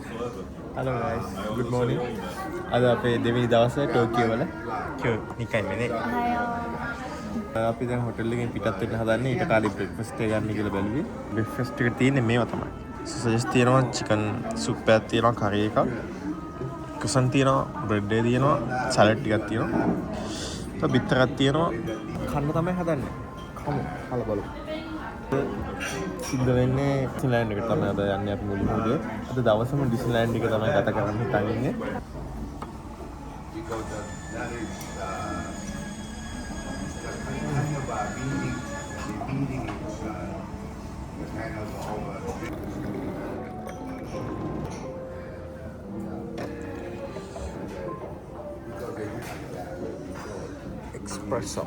Hello guys, good morning. අද අපේ දෙවෙනි දවසේ ටෝකියෝ වල නිකන් නේ. අපි දැන් හොටෙල් එකෙන් පිටත් වෙන්න හදන්නේ. ඊට කලින් බ්‍රෙක්ෆාස්ට් එක ගන්න කියලා බැලුවේ. බ්‍රෙක්ෆාස්ට් එක තියෙන්නේ මේවා තමයි. සොසේජ් තියෙනවා, චිකන් සුප් එකක් තියෙනවා, කරි එකක්. කුසන් තියෙනවා, බ්‍රෙඩ් එක තියෙනවා, සලාඩ් ටිකක් තියෙනවා. තව බිත්තරක් තියෙනවා. කන්න තමයි හදන්නේ. කමු, හලා බලමු. සිද්ධ වෙන්නේ ඩිස්නිලෑන්ඩ් එකට තමයි අද යන්නේ අපි මුලින්ම උදේ. අද දවසම ඩිස්නිලෑන්ඩ් එක තමයි ගත කරන්න හිතන් ඉන්නේ. Espresso.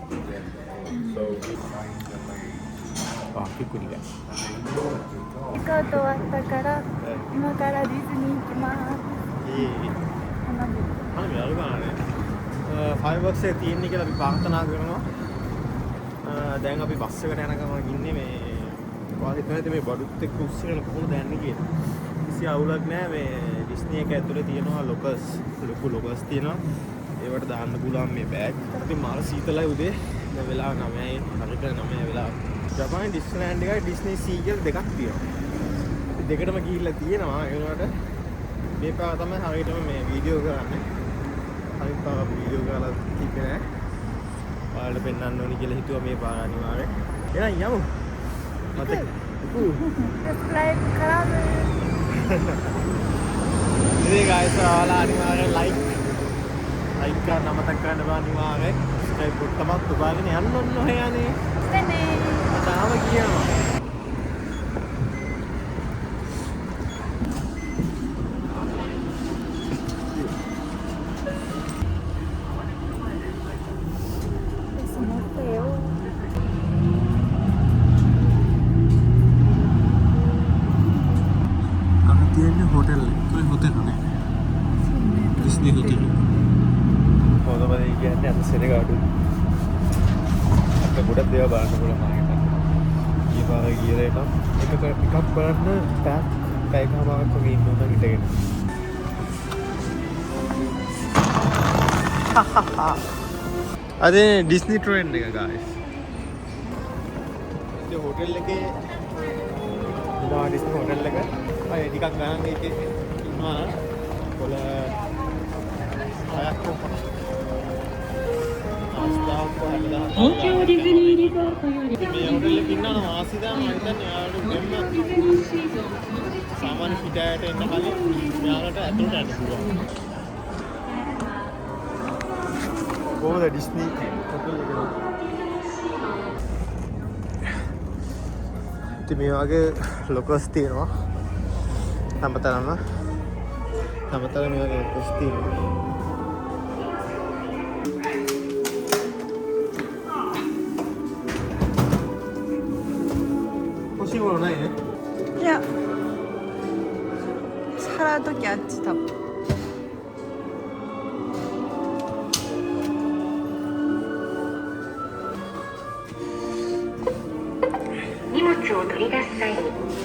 あ、結構苦い。スカート終わったから今からディズニー行きます。花火あるからね。ෆයිර්වර්ක්ස් එක තියෙන්නේ කියලා අපි ප්‍රාර්ථනා කරනවා. දැන් අපි බස් එකට යන ගමන් ඉන්නේ මේ වාගේ තමයි මේ බඩුත් එක්ක උස්සගෙන කොහොමද යන්නේ කියලා. කිසි අවුලක් නැහැ. මේ ඩිස්නි එක ඇතුලේ තියෙනවා ලොකස් තියෙනවා. ඒවට දාන්න පුළුවන් මේ බෑග්. ඉතින් මාර සීතලයි උදේ. දැන් වෙලාව 9යි. හරියට 9 වෙලාව. ජපානයේ ඩිස්නිලෑන්ඩ් එකයි ඩිස්නි සී කියලා දෙකක් තියෙනවා. දෙකටම ගිහිල්ලා තියෙනවා. ඒ වුණාට මේ පාර තමයි හරියටම මේ වීඩියෝ කරන්නේ. අනිත් පාර වීඩියෝ කරලා තිබ්බේ නෑ. ඔයාලට පෙන්වන්න ඕනි කියලා හිතුවා මේ පාර අනිවාර්යෙන්. එහෙනම් යමු. මතක. සබ්ස්ක්‍රයිබ් කරන්න. ඉතින් guys ඔයාලා අනිවාර්යෙන් like කරන්න අමතක කරන්න බෑ අනිවාර්යෙන්. subscribe කොටමත් ඔබාගෙන යන්න ඕන ඔය යන්නේ. එතනේ. තාම කියනවා. होटल कोई होटल है डिस्नी होटल बहुत बड़ा ये है ना सेनेगाडू अब गुड़ा देवा बाहर गुड़ा मांगेगा ये बाहर ये रहेगा एक पिकअप करना पैक हमारा को इन दोनों की टिकट अरे डिस्नी ट्रेन देगा गाइस जो होटल लेके डिस्नी होटल लेके අය ටිකක් ගණන් මේකේ ඉන්නවා කොළ හයක් කොහොමද東京ディズニーリゾートより මේ හොටල් එකේ ඉන්නවා වාසිදා මම හිතන්නේ යාළුවෝ දෙන්න සාමාන්‍ය පිටායට එන්න කලින් යාළුවට ඇතුළට යන්න පුළුවන් කොහොමද ඩිස්නි හොටල් එක ඉතින් මේ වගේ ලොකස් තියෙනවා තමතරම මේ වගේ ලොකස් තියෙනවා欲しいものないねいや払うときあっち多分荷物を取り出す際に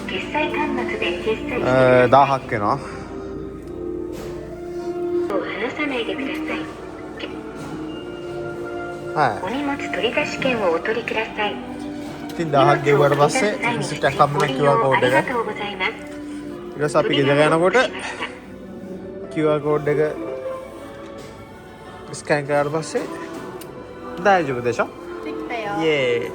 決済端末で決済して1000개 나. 離さないでください。はい。お荷物取り出し券をお取りください。 ඉතින් 1000ක් ගෙවුවට පස්සේ විසිට එකක්ම QR කෝඩ් එක. ඊට පස්සේ අපි ගෙදර යනකොට QR කෝඩ් එක ස්කෑන් කරලා පස්සේ දායජුක දේශා. できたよ යේ.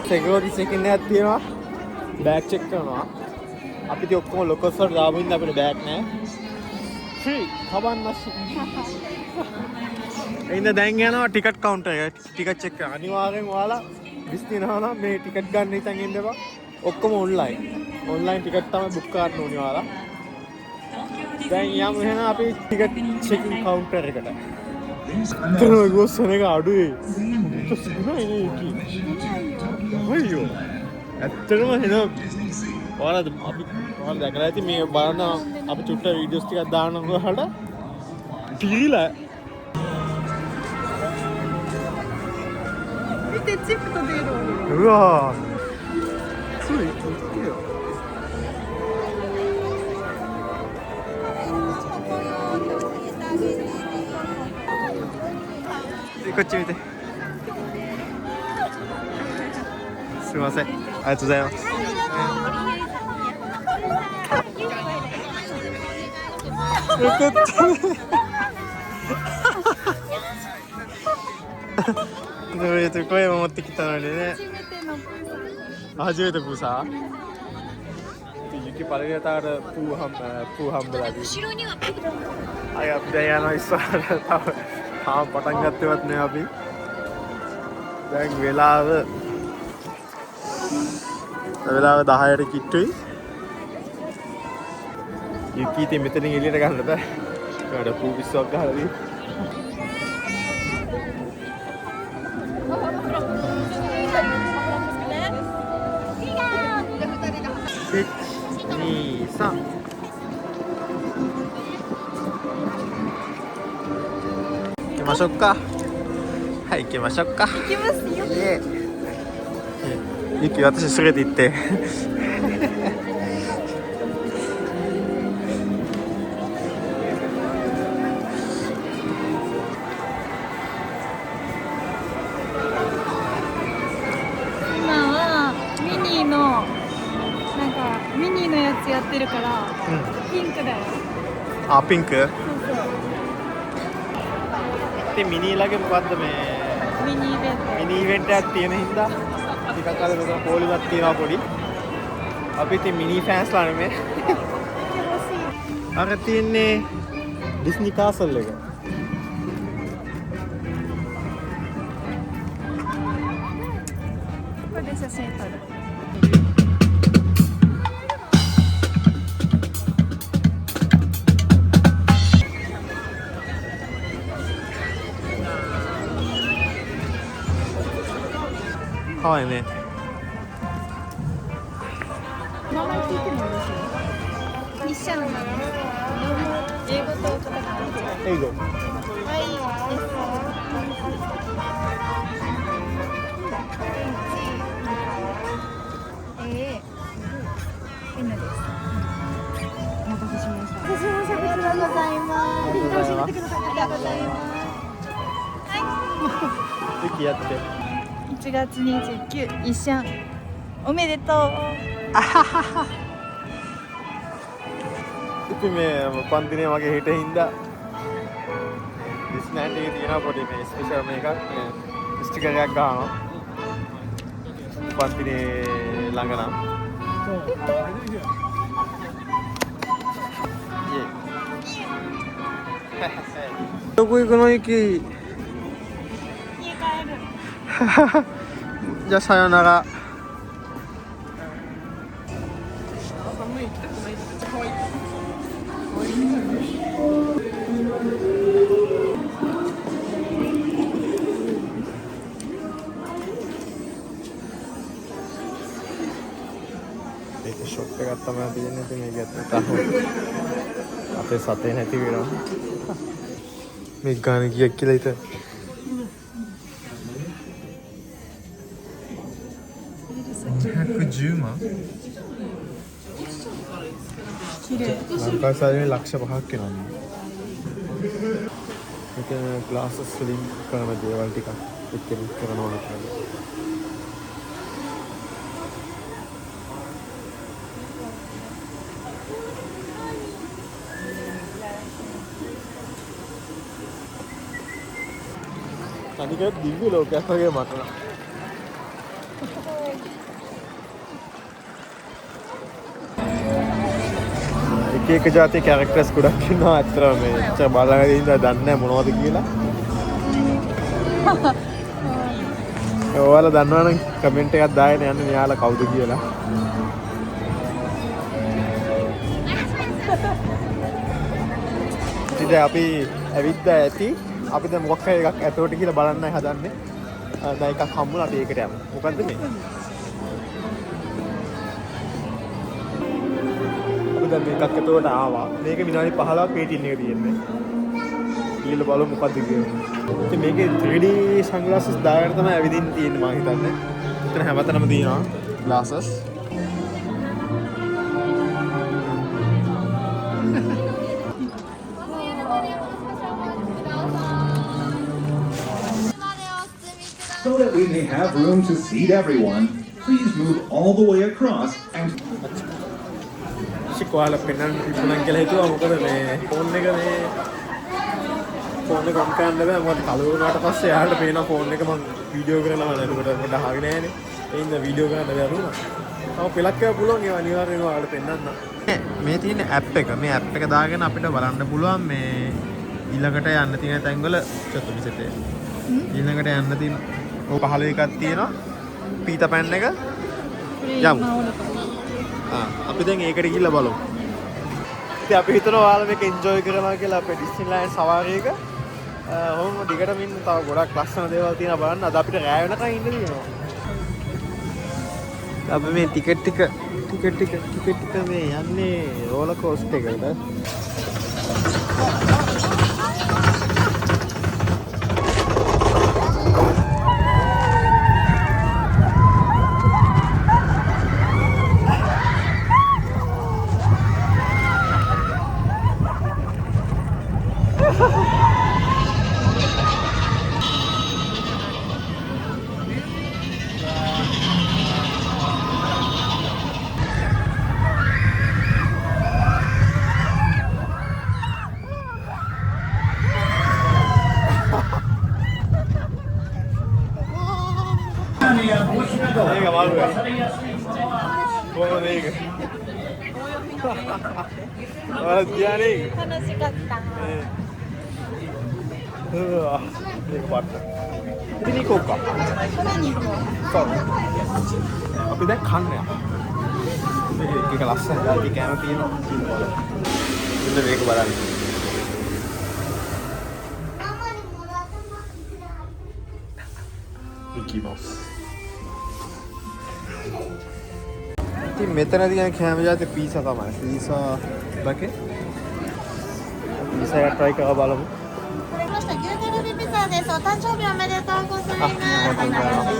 security checking එකක් තියෙනවා. බෑග් චෙක් කරනවා. අපි ඉතින් ඔක්කොම ලොකස් වලට දාපු ඉන්න අපිට බෑග් නැහැ. ෆ්‍රී කවන්නස්. ඉන්න දැන් යනවා ටිකට් කවුන්ටර් එක. ටිකට් චෙක් කරන්න. අනිවාර්යෙන් ඔයාලා ඩිස්නි යනවා නම් මේ ටිකට් ගන්න හිතන් ඉන්න එපා. ඔක්කොම ඔන්ලයින්. ඔන්ලයින් ටිකට් තමයි බුක් කරන්න ඕනේ ඔයාලා. දැන් යමු එහෙනම් අපි ටිකට් චෙකින් කවුන්ටර් එකට. Terus gue seneng aduh, terus gimana ini? Ayo, terus mana? Orang देखा थी मैं बारना अब चुट्टा वीडियोस टिका दान को हटा ठीक ला 見てチップと出るうわこっち見て。すみません。ありがとうございます。よかったね。声も持ってきたのにね。初めてプーさん。雪パレーターでプーハンブラディ。Ayah Dayana ඉස්සරහට තව පටන් ගත්තේවත් නෑ අපි. දැන් වෙලාව 10ට කිට්ටුයි. යුකී ඉතින් මෙතනින් එළියට ගන්න බෑ. ඒකට පූ පිස්සුවක් ගහලා දී.行きましょうか。はい、行きましょうか。行きますよ。ゆき、私すぐで行って。今はミニーのなんかミニーのやつやってるから、ピンクだよ。あ、ピンク。そうそう。 ඉතින් මිනීලගේ මොකද්ද මේ මිනි ඉවෙන්ට් එකක් තියෙන හින්දා ටිකක් අද මෙතන පොලිමක් තියෙනවා පොඩි. අපි ඉතින් මිනි ෆෑන්ස්ලා නෙමෙයි. අර තියන්නේ ඩිස්නි කාසල් එක.ここで写真撮る。 かわいいね。名前聞いてもよろしい？ミッシャンなんです。英語とカタカナで違う。英語。はいです。N です。お待たせしました。こちらございます。ぜひ楽しんでください。ありがとうございます。ゆきやって。 1月29日一緒おめでとう。 ඉතින් මේ පන්තිනේ වගේ හිට හින්දා ඩිස්නෑන්ඩ් එකේ තියෙනවා පොඩි මේ ස්පෙෂල් මේකක් ස්ටිකර් එකක් ගහනවා පන්තිනේ ළඟ නම්.どこ行くのゆき? 家帰る。 じゃあさよなら。ショップがたまにねてみるとඅපේ සතේ නැති වෙනවා මේ ගාන ගියක් කියලා හිතන 210万 ලංකාවේ සාධනේ ලක්ෂ 5ක් වෙනවා මෙතන ග්ලාසස් වලින් කරන දේවල් ටිකක් එක්කෙනෙක් කරනවා නේද අනික දිව්‍ය ලෝකයක් වගේ මට නම් එක ජාතියේ කැරක්ටර්ස් ගොඩක් ඉන්නවා අත්‍තරම මේ ච බලගෙන ඉඳලා දන්නේ මොනවද කියලා. ඔයාලා දන්නවනම් කමෙන්ට් එකක් දාගෙන යන්න මෙයාලා කවුද කියලා. ඉතින් අපි ඇවිද්දා ඇති අපි දැන් මොකක් හරි එකක් ඇතෝට කියලා බලන්නයි හදන්නේ. දැන් එකක් හම්බුණා අපි ඒකට යමු. මොකද්ද මේ? දැන් මේකක් එතකොට ආවා. මේක විනාඩි 15ක් වේටින් එක තියෙන්නේ. ඊළඟ බලමු මොකද්ද කියන්නේ. ඉතින් මේකේ 3D sunglasses දාගෙන තමයි ඇවිදින්න තියෙන්නේ මම හිතන්නේ. මෙතන හැමතැනම තියෙනවා glasses. So that we may have room to seat everyone, please move all the way across and කොහල පෙන්වන්න තිබුණා කියලා හිතුවා. මොකද මේ ෆෝන් එක ඔන් කරන්න බෑ. මොකද කලු වුණාට පස්සේ යාළුවට පේන ෆෝන් එක මම වීඩියෝ කරලා මම එතකොට පොඩ්ඩක් අහගෙන නෑනේ. ඒ හින්දා වීඩියෝ කරන්න බැහැ වුණා. තව පෙලක් කරලා පුළුවන් ඒවා අනිවාර්යෙන්ම ඔයාලට පෙන්වන්න. මේ තියෙන ඇප් එක. මේ ඇප් එක දාගෙන අපිට බලන්න පුළුවන් මේ ඊළඟට යන්න තියෙන තැන්වල චොත්තු පිටේ. ඊළඟට යන්න තියෙන ඔය පහළ එකක් තියෙනවා. පීතා පෑන් එක. යමු. අපි දැන් ඒකට ගිහිල්ලා බලමු. ඉතින් අපි හිතනවා ඔයාලා මේක එන්ජොයි කරනවා කියලා අපේ ඩිස්නිලෑන්ඩ් සවාරියක. ඔහොම දිගටම ඉන්න තව ගොඩක් ලස්සන දේවල් තියෙනවා බලන්න. අද අපිට රෑ වෙනකන් ඉන්න තියෙනවා. අපි මේ ටිකට් ටික මේ යන්නේ රෝලර් කෝස්ටර් එකකට. අපි දැන් කන්න යනවා. මේක ලස්සනයි. අපි කැම තියෙනවා. ඉන්න මේක බලන්න. මිකි මවුස්. ඉතින් මෙතන තියෙන කැම જાති පීසා තමයි. පීසා බකේ. පීසා එක try කරලා බලමු. 牛カルビピザです。お誕生日おめでとうございます。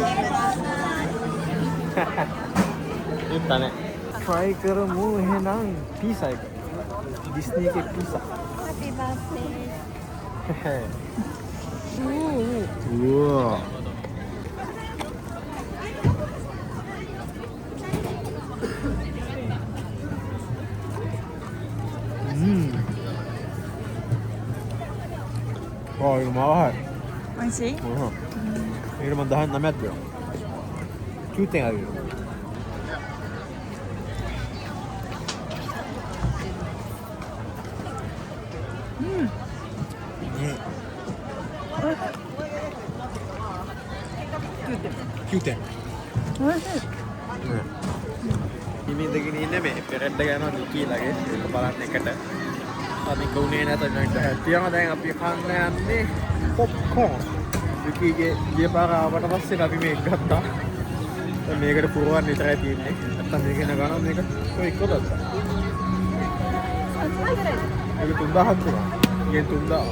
ඉත්තනේ try කරමු එහෙනම් පීසා එක. ඩිස්නි එකේ පීසා. Happy birthday. 우와. 와 이거 맛있어. 美味しい？ 이러면 나 한 남았죠. 큐땡 하기로. 큐땡. ඉමින්දගෙන ඉන්නේ මේ පෙරෙඩ් එක යනවා නිකීලාගේ ඒක බලන්න එකට. අපි ගුණේ නැත නේද? තියම දැන් අපි කන්න යන්නේ පොප්කෝන්. නිකීගේ ගියපාර ආවට පස්සේ අපි මේක ගත්තා. දැන් මේකට පුරවන්න විතරයි තියෙන්නේ. නැත්තම් මේක න ගන්න මේක කොයි කොටද? ඒක 3000ක් දුනා. ඒක 3000.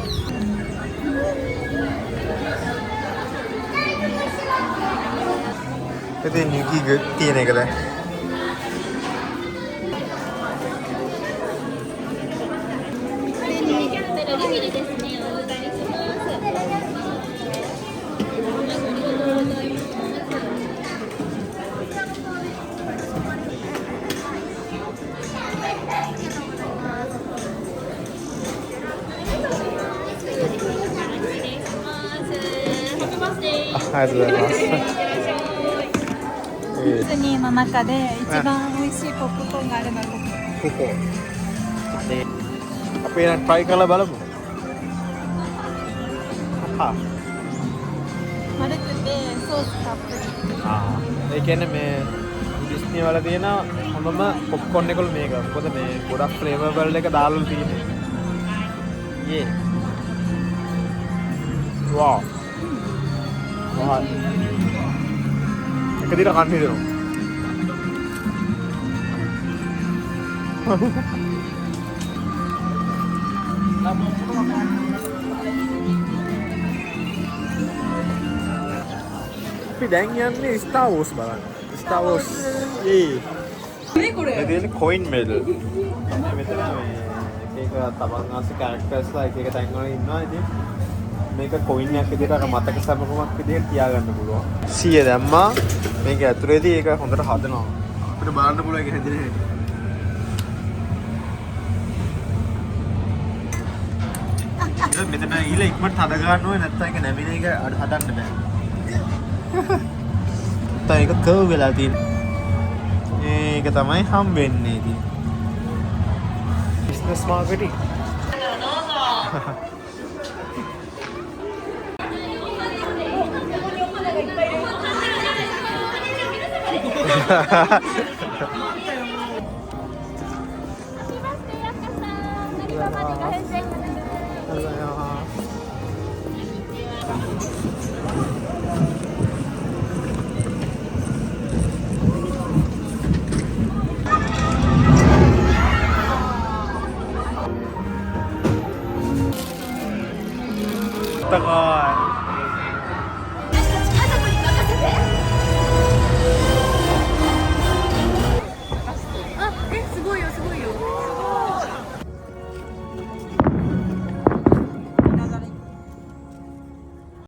ඉතින් නිකී තියෙන එක දැන් ありがとうございます。ディズニーの中で一番美味しいポップコーンがあるのはここ。ここ。で、අපි එන try කරලා බලමු. හා. 丸くてソースたっぷり。ඒ කියන්නේ මේ ඩිස්නි වල තියෙන හැමම පොප්කෝර්න් එකවල මේක. මොකද මේ ගොඩක් ෆ්ලේවර් වල එක දාලා තියෙන්නේ. යේ. වාව්. වාහ්. එක දින කන්න හිතෙනවා. අපි දැන් යන්නේ Star Wars බලන්න. Star Wars. මේ කොරේ. මේ තියෙන coin medal. මෙතන මේ එක එක තමන් ආස characters ලා එක එක තැන් වල ඉන්නවා ඉතින් මේක කොයින් එකක් විදිහට අර මතක සැපකමක් විදිහට තියාගන්න පුළුවන්. 100 දැම්මා. මේක ඇතුලේදී ඒක හොඳට හදනවා. අපිට බලන්න පුළුවන් ඒක හැදෙන හැටි. මෙතන ඊළ ඉක්මනට හද ගන්න ඕනේ නැත්නම් ඒක නැමින එක හදන්න බෑ. නැත්නම් ඒක කර්ව් වෙලා තියෙන්නේ. ඒක තමයි හම් වෙන්නේ ඉතින්. Business marketing. Tagal.